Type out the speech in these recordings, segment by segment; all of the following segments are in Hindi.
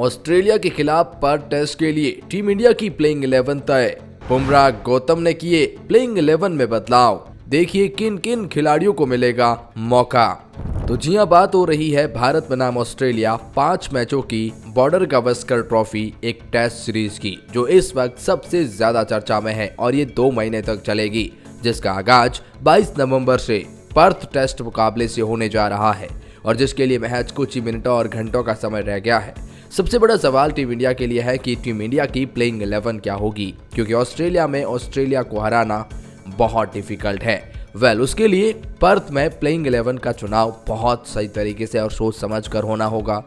ऑस्ट्रेलिया के खिलाफ पर्थ टेस्ट के लिए टीम इंडिया की प्लेइंग 11 तय। बुमराह गौतम ने किए प्लेइंग 11 में बदलाव। देखिए किन किन खिलाड़ियों को मिलेगा मौका। तो जी हां, बात हो रही है भारत बनाम ऑस्ट्रेलिया 5 मैचों की बॉर्डर गावस्कर ट्रॉफी एक टेस्ट सीरीज की, जो इस वक्त सबसे ज्यादा चर्चा में है और ये 2 महीने तक चलेगी, जिसका आगाज 22 नवंबर से पर्थ टेस्ट मुकाबले से होने जा रहा है और जिसके लिए महज कुछ ही मिनटों और घंटों का समय रह गया है। सबसे बड़ा सवाल टीम इंडिया के लिए है कि टीम इंडिया की प्लेइंग 11 क्या होगी, क्योंकि ऑस्ट्रेलिया में ऑस्ट्रेलिया को हराना बहुत डिफिकल्ट है। उसके लिए पर्थ में प्लेइंग 11 का चुनाव बहुत सही तरीके से और सोच समझ कर होना होगा।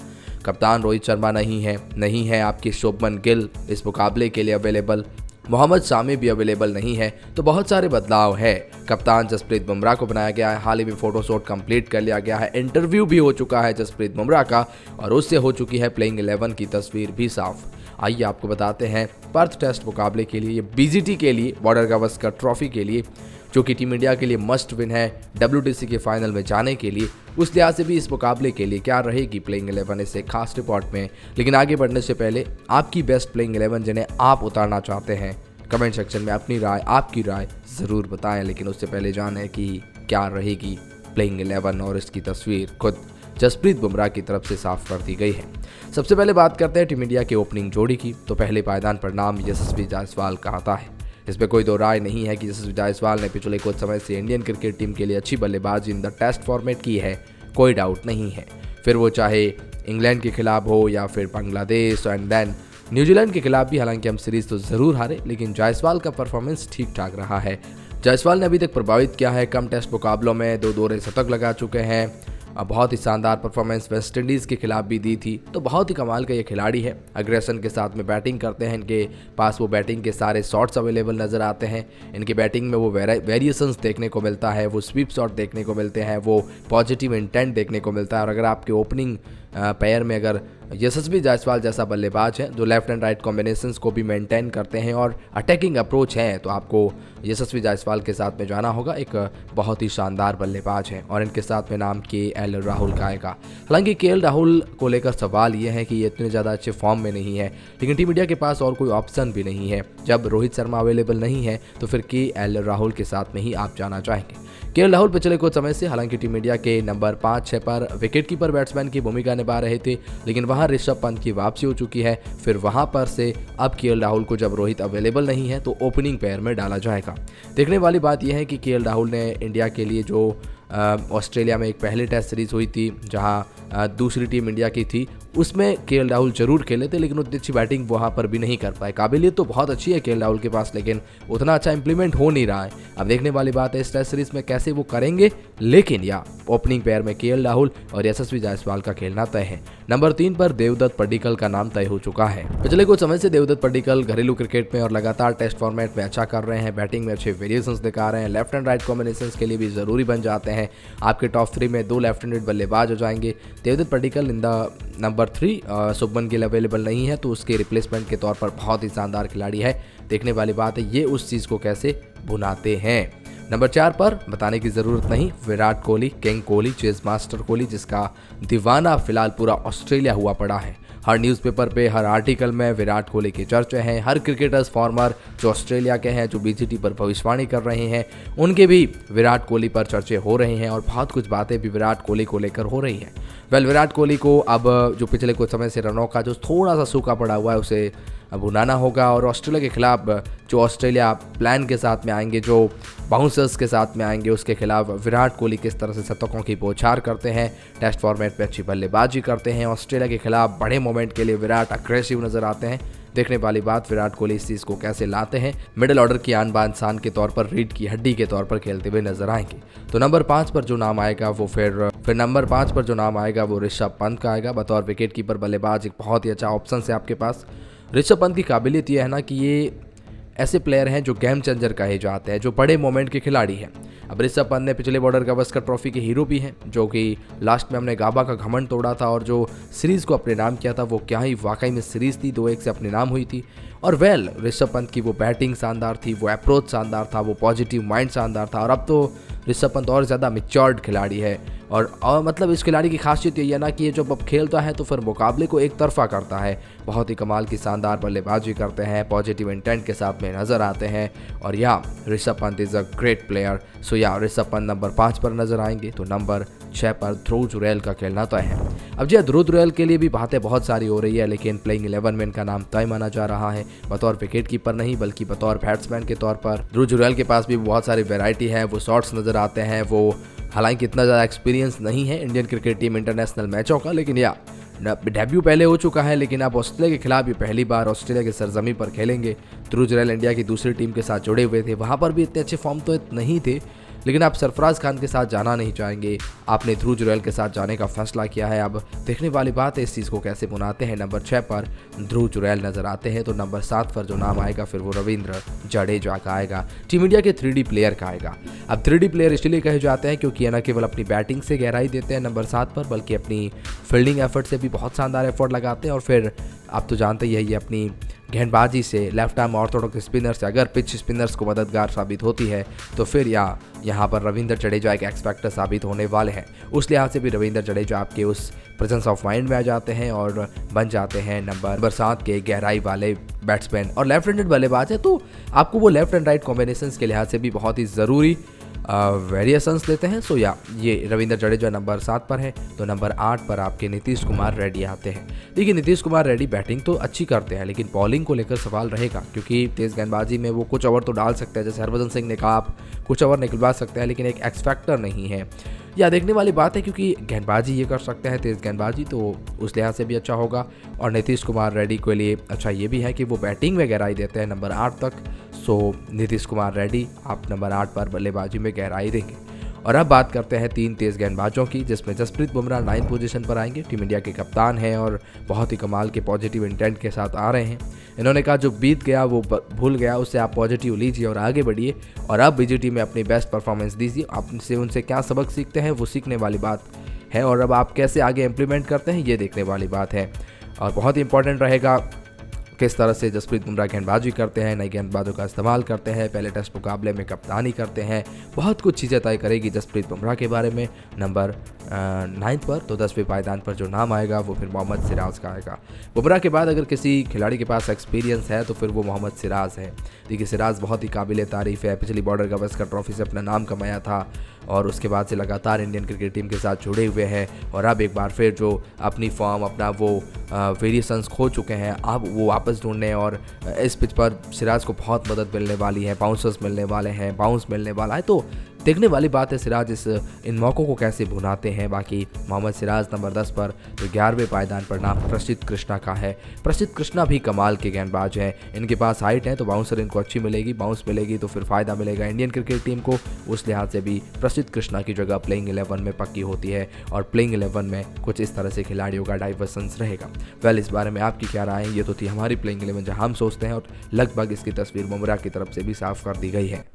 कप्तान रोहित शर्मा नहीं है आपके शुभमन गिल इस मुकाबले के लिए अवेलेबल, मोहम्मद शामी भी अवेलेबल नहीं है, तो बहुत सारे बदलाव है। कप्तान जसप्रीत बुमराह को बनाया गया है, हाल ही में फोटोशॉट कंप्लीट कर लिया गया है, इंटरव्यू भी हो चुका है जसप्रीत बुमराह का और उससे हो चुकी है प्लेइंग 11 की तस्वीर भी साफ। आइए आपको बताते हैं पर्थ टेस्ट मुकाबले के लिए, बीजीटी के लिए, बॉर्डर गावस्कर ट्रॉफी के लिए, जो कि टीम इंडिया के लिए मस्ट विन है WTC के फाइनल में जाने के लिए, उस लिहाज से भी इस मुकाबले के लिए क्या रहेगी प्लेइंग 11 इस एक खास रिपोर्ट में। लेकिन आगे बढ़ने से पहले आपकी बेस्ट प्लेइंग 11 जिन्हें आप उतारना चाहते हैं, कमेंट सेक्शन में अपनी राय, आपकी राय ज़रूर बताएं। लेकिन उससे पहले जानें कि क्या रहेगी प्लेइंग 11 और इसकी तस्वीर खुद जसप्रीत बुमराह की तरफ से साफ कर दी गई है। सबसे पहले बात करते हैं टीम इंडिया के ओपनिंग जोड़ी की। तो पहले पायदान पर नाम यशस्वी जायसवाल का आता है। इसमें कोई दो राय नहीं है कि यशस्वी जायसवाल ने पिछले कुछ समय से इंडियन क्रिकेट टीम के लिए अच्छी बल्लेबाजी इन द टेस्ट फॉर्मेट की है, कोई डाउट नहीं है। फिर वो चाहे इंग्लैंड के खिलाफ हो या फिर बांग्लादेश एंड देन न्यूजीलैंड के खिलाफ भी, हालांकि हम सीरीज तो जरूर हारे, लेकिन जायसवाल का परफॉर्मेंस ठीक ठाक रहा है। जायसवाल ने अभी तक प्रभावित किया है कम टेस्ट मुकाबलों में, 2 दोहरे शतक लगा चुके हैं। बहुत ही शानदार परफॉर्मेंस वेस्ट इंडीज़ के खिलाफ भी दी थी, तो बहुत ही कमाल का ये खिलाड़ी है। अग्रेशन के साथ में बैटिंग करते हैं, इनके पास वो बैटिंग के सारे शॉट्स अवेलेबल नज़र आते हैं। इनकी बैटिंग में वो वेरिएशंस देखने को मिलता है, वो स्वीप शॉट देखने को मिलते हैं, वो पॉजिटिव इंटेंट देखने को मिलता है। और अगर आपके ओपनिंग पेयर में अगर यशस्वी जायसवाल जैसा बल्लेबाज है जो लेफ्ट एंड राइट कॉम्बिनेशंस को भी मेंटेन करते हैं और अटैकिंग अप्रोच है, तो आपको यशस्वी जायसवाल के साथ में जाना होगा। एक बहुत ही शानदार बल्लेबाज है और इनके साथ में नाम KL राहुल का आएगा। हालांकि KL राहुल को लेकर सवाल ये है कि ये इतने ज़्यादा अच्छे फॉर्म में नहीं है, लेकिन टीम इंडिया के पास और कोई ऑप्शन भी नहीं है। जब रोहित शर्मा अवेलेबल नहीं है तो फिर KL राहुल के साथ में ही आप जाना चाहेंगे। KL राहुल पिछले कुछ समय से हालांकि टीम इंडिया के नंबर 5-6 पर विकेट कीपर बैट्समैन की भूमिका निभा रहे थे, लेकिन वहां ऋषभ पंत की वापसी हो चुकी है। फिर वहां पर से अब KL राहुल को जब रोहित अवेलेबल नहीं है तो ओपनिंग पेयर में डाला जाएगा। देखने वाली बात यह है कि KL राहुल ने इंडिया के लिए जो ऑस्ट्रेलिया में एक पहले टेस्ट सीरीज हुई थी, जहां दूसरी टीम इंडिया की थी, उसमें KL राहुल जरूर खेले थे, लेकिन उतनी अच्छी बैटिंग वहां पर भी नहीं कर पाए। काबिलियत तो बहुत अच्छी है KL राहुल के पास, लेकिन उतना अच्छा इंप्लीमेंट हो नहीं रहा है। अब देखने वाली बात है इस टेस्ट सीरीज में कैसे वो करेंगे, लेकिन या ओपनिंग पेयर में KL राहुल और यशस्वी जायसवाल का खेलना तय है। नंबर 3 पर देवदत्त पड्डीकल का नाम तय हो चुका है। पिछले कुछ समय से देवदत्त पड्डीकल घरेलू क्रिकेट में और लगातार टेस्ट फॉर्मेट में अच्छा कर रहे हैं, बैटिंग में अच्छे वेरिएशंस दिखा रहे हैं, लेफ्ट एंड राइट कॉम्बिनेशंस के लिए भी जरूरी बन जाते हैं। आपके टॉप 3 में 2 लेफ्ट हैंडेड बल्लेबाज हो जाएंगे। Devdutt Padikkal in the number 3 Shubman Gill available नहीं है, तो उसके रिप्लेसमेंट के तौर पर बहुत ही शानदार खिलाड़ी है। देखने वाली बात है ये उस चीज़ को कैसे भुनाते हैं। नंबर 4 पर बताने की ज़रूरत नहीं, Virat Kohli, king Kohli, chase master Kohli, जिसका दीवाना फिलहाल पूरा ऑस्ट्रेलिया हुआ पड़ा है। हर न्यूज़पेपर पे, हर आर्टिकल में विराट कोहली के चर्चे हैं। हर क्रिकेटर्स फॉर्मर जो ऑस्ट्रेलिया के हैं, जो BGT पर भविष्यवाणी कर रहे हैं, उनके भी विराट कोहली पर चर्चे हो रहे हैं और बहुत कुछ बातें भी विराट कोहली को लेकर हो रही हैं। विराट कोहली को अब जो पिछले कुछ समय से रनों का जो थोड़ा सा सूखा पड़ा हुआ है उसे भुनाना होगा और ऑस्ट्रेलिया के खिलाफ जो ऑस्ट्रेलिया प्लान के साथ में आएंगे, जो बाउंसर्स के साथ में आएंगे, उसके खिलाफ विराट कोहली किस तरह से शतकों की बौछार करते हैं, टेस्ट फॉर्मेट पे अच्छी बल्लेबाजी करते हैं। ऑस्ट्रेलिया के खिलाफ बड़े मोमेंट के लिए विराट अग्रेसिव नजर आते हैं। देखने वाली बात विराट कोहली इस चीज़ को कैसे लाते हैं। मिडिल ऑर्डर की आन बान शान के तौर पर, रीढ़ की हड्डी के तौर पर खेलते हुए नजर आएंगे। तो नंबर 5 पर जो नाम आएगा वो फिर नंबर 5 पर जो नाम आएगा वो ऋषभ पंत का आएगा। बतौर विकेट कीपर बल्लेबाज एक बहुत ही अच्छा ऑप्शन है आपके पास। ऋषभ पंत की काबिलियत यह है ना कि ये ऐसे प्लेयर हैं जो गेम चेंजर कहे जाते हैं, जो बड़े मोमेंट के खिलाड़ी हैं। अब ऋषभ पंत ने पिछले बॉर्डर गावस्कर ट्रॉफी के हीरो भी हैं, जो कि लास्ट में हमने गाबा का घमंड तोड़ा था और जो सीरीज़ को अपने नाम किया था, वो क्या ही वाकई में सीरीज़ थी, 2-1 से अपने नाम हुई थी। और ऋषभ पंत की वो बैटिंग शानदार थी, वो अप्रोच शानदार था, वो पॉजिटिव माइंड शानदार था। और अब तो ऋषभ पंत और ज़्यादा मैच्योर्ड खिलाड़ी है और मतलब इस खिलाड़ी की खासियत यही है ना कि ये जब अब खेलता है तो फिर मुकाबले को एक तरफा करता है। बहुत ही कमाल की शानदार बल्लेबाजी करते हैं, पॉजिटिव इंटेंट के साथ में नज़र आते हैं। और या Rishabh Pant is a great player. So या ऋषभ पंत नंबर 5 पर नजर आएंगे, तो नंबर 6 पर ध्रुव जुरैल का खेलना तय है। अब जी ध्रुव जुरैल के लिए भी बातें बहुत सारी हो रही है, लेकिन प्लेइंग 11 में इनका नाम तय माना जा रहा है। बतौर विकेट कीपर नहीं बल्कि बतौर बैट्समैन के तौर पर ध्रुव जुरैल के पास भी बहुत सारी वैरायटी है। वो शॉट्स नज़र आते हैं, वो हालांकि इतना ज़्यादा एक्सपीरियंस नहीं है इंडियन क्रिकेट टीम इंटरनेशनल मैचों का, लेकिन या डेब्यू पहले हो चुका है। लेकिन अब ऑस्ट्रेलिया के खिलाफ ये पहली बार ऑस्ट्रेलिया की सरजमी पर खेलेंगे। ध्रुव जुरैल इंडिया की दूसरी टीम के साथ जुड़े हुए थे, वहाँ पर भी इतने अच्छे फॉर्म तो नहीं थे, लेकिन आप सरफराज खान के साथ जाना नहीं चाहेंगे। आपने ध्रुव जुरैल के साथ जाने का फैसला किया है। अब देखने वाली बात है इस चीज़ को कैसे बुनाते हैं। नंबर 6 पर ध्रुव जुरैल नजर आते हैं, तो नंबर 7 पर जो नाम आएगा फिर वो रविंद्र जडेजा का आएगा, टीम इंडिया के 3D प्लेयर का आएगा। अब 3D प्लेयर इसलिए कहे जाते हैं क्योंकि ये न केवल अपनी बैटिंग से गहराई देते हैं नंबर 7 पर, बल्कि अपनी फील्डिंग एफर्ट से भी बहुत शानदार एफर्ट लगाते हैं। और फिर आप तो जानते ही है ये अपनी गेंदबाजी से, लेफ्ट आर्म ऑर्थोडॉक्स स्पिनर से अगर पिच स्पिनर्स को मददगार साबित होती है तो फिर यहाँ पर रविंद्र जडेजा एक एक्स फैक्टर साबित होने वाले हैं। उस लिहाज से भी रविंद्र जडेजा आपके उस प्रेजेंस ऑफ माइंड में आ जाते हैं और बन जाते हैं नंबर 7 के गहराई वाले बैट्समैन। और लेफ्ट हैंडेड बल्लेबाज है, तो आपको वो लेफ्ट एंड राइट कॉम्बिनेशंस के लिहाज से भी बहुत ही ज़रूरी वेरिएशंस लेते हैं। सो या ये रविंद्र जडेजा नंबर 7 पर है, तो नंबर 8 पर आपके नीतीश कुमार रेड्डी आते हैं। देखिए नीतीश कुमार रेड्डी बैटिंग तो अच्छी करते हैं, लेकिन बॉलिंग को लेकर सवाल रहेगा, क्योंकि तेज़ गेंदबाजी में वो कुछ ओवर तो डाल सकते हैं, जैसे हरभजन सिंह ने कहा आप कुछ ओवर निकलवा सकते हैं, लेकिन एक एक्स फैक्टर नहीं है। या देखने वाली बात है, क्योंकि गेंदबाजी ये कर सकते हैं तेज़ गेंदबाजी, तो उस लिहाज से भी अच्छा होगा। और नीतीश कुमार रेड्डी के लिए अच्छा ये भी है कि वो बैटिंग में गहराई देते हैं नंबर 8 तक। सो नीतीश कुमार रेड्डी आप नंबर 8 पर बल्लेबाजी में गहराई देंगे। और अब बात करते हैं 3 तेज़ गेंदबाजों की, जिसमें जसप्रीत बुमराह 9 पोजीशन पर आएंगे। टीम इंडिया के कप्तान हैं और बहुत ही कमाल के पॉजिटिव इंटेंट के साथ आ रहे हैं। इन्होंने कहा जो बीत गया वो भूल गया, उससे आप पॉजिटिव लीजिए और आगे बढ़िए, और अब बीजीटी में अपनी बेस्ट परफॉर्मेंस दीजिए। आपसे उनसे क्या सबक सीखते हैं वो सीखने वाली बात है, और अब आप कैसे आगे इम्प्लीमेंट करते हैं ये देखने वाली बात है। और बहुत ही इंपॉर्टेंट रहेगा किस तरह से जसप्रीत बुमराह गेंदबाजी करते हैं, नई गेंदबाजों का इस्तेमाल करते हैं, पहले टेस्ट मुकाबले में कप्तानी करते हैं। बहुत कुछ चीज़ें तय करेगी जसप्रीत बुमराह के बारे में। नंबर 9 पर तो 10वें पायदान पर जो नाम आएगा वो फिर मोहम्मद सिराज का आएगा। बुमराह के बाद अगर किसी खिलाड़ी के पास एक्सपीरियंस है तो फिर वो मोहम्मद सिराज है। देखिए सिराज बहुत ही काबिल तारीफ़ है, पिछली बॉर्डर गावस्कर ट्रॉफी से अपना नाम कमाया था और उसके बाद से लगातार इंडियन क्रिकेट टीम के साथ जुड़े हुए हैं, और अब एक बार फिर जो अपनी फॉर्म अपना वो वेरिएशंस खो चुके हैं, अब वो वापस ढूंढने, और इस पिच पर सिराज को बहुत मदद मिलने वाली है, बाउंसर्स मिलने वाले हैं, बाउंस मिलने वाला है। तो देखने वाली बात है सिराज इन मौक़ों को कैसे भुनाते हैं। बाकी मोहम्मद सिराज नंबर 10 पर, तो 11वें पायदान पर नाम प्रसिद्ध कृष्णा का है। प्रसिद्ध कृष्णा भी कमाल के गेंदबाज हैं, इनके पास हाइट है तो बाउंसर इनको अच्छी मिलेगी, बाउंस मिलेगी तो फिर फ़ायदा मिलेगा इंडियन क्रिकेट टीम को। उस लिहाज से भी प्रसिद्ध कृष्णा की जगह प्लेइंग 11 में पक्की होती है, और प्लेइंग 11 में कुछ इस तरह से खिलाड़ियों का डाइवर्सेंस रहेगा। वेल इस बारे में आपकी क्या राय है? ये तो थी हमारी प्लेइंग 11 जहाँ हम सोचते हैं, और लगभग इसकी तस्वीर बुमराह की तरफ से भी साफ कर दी गई है।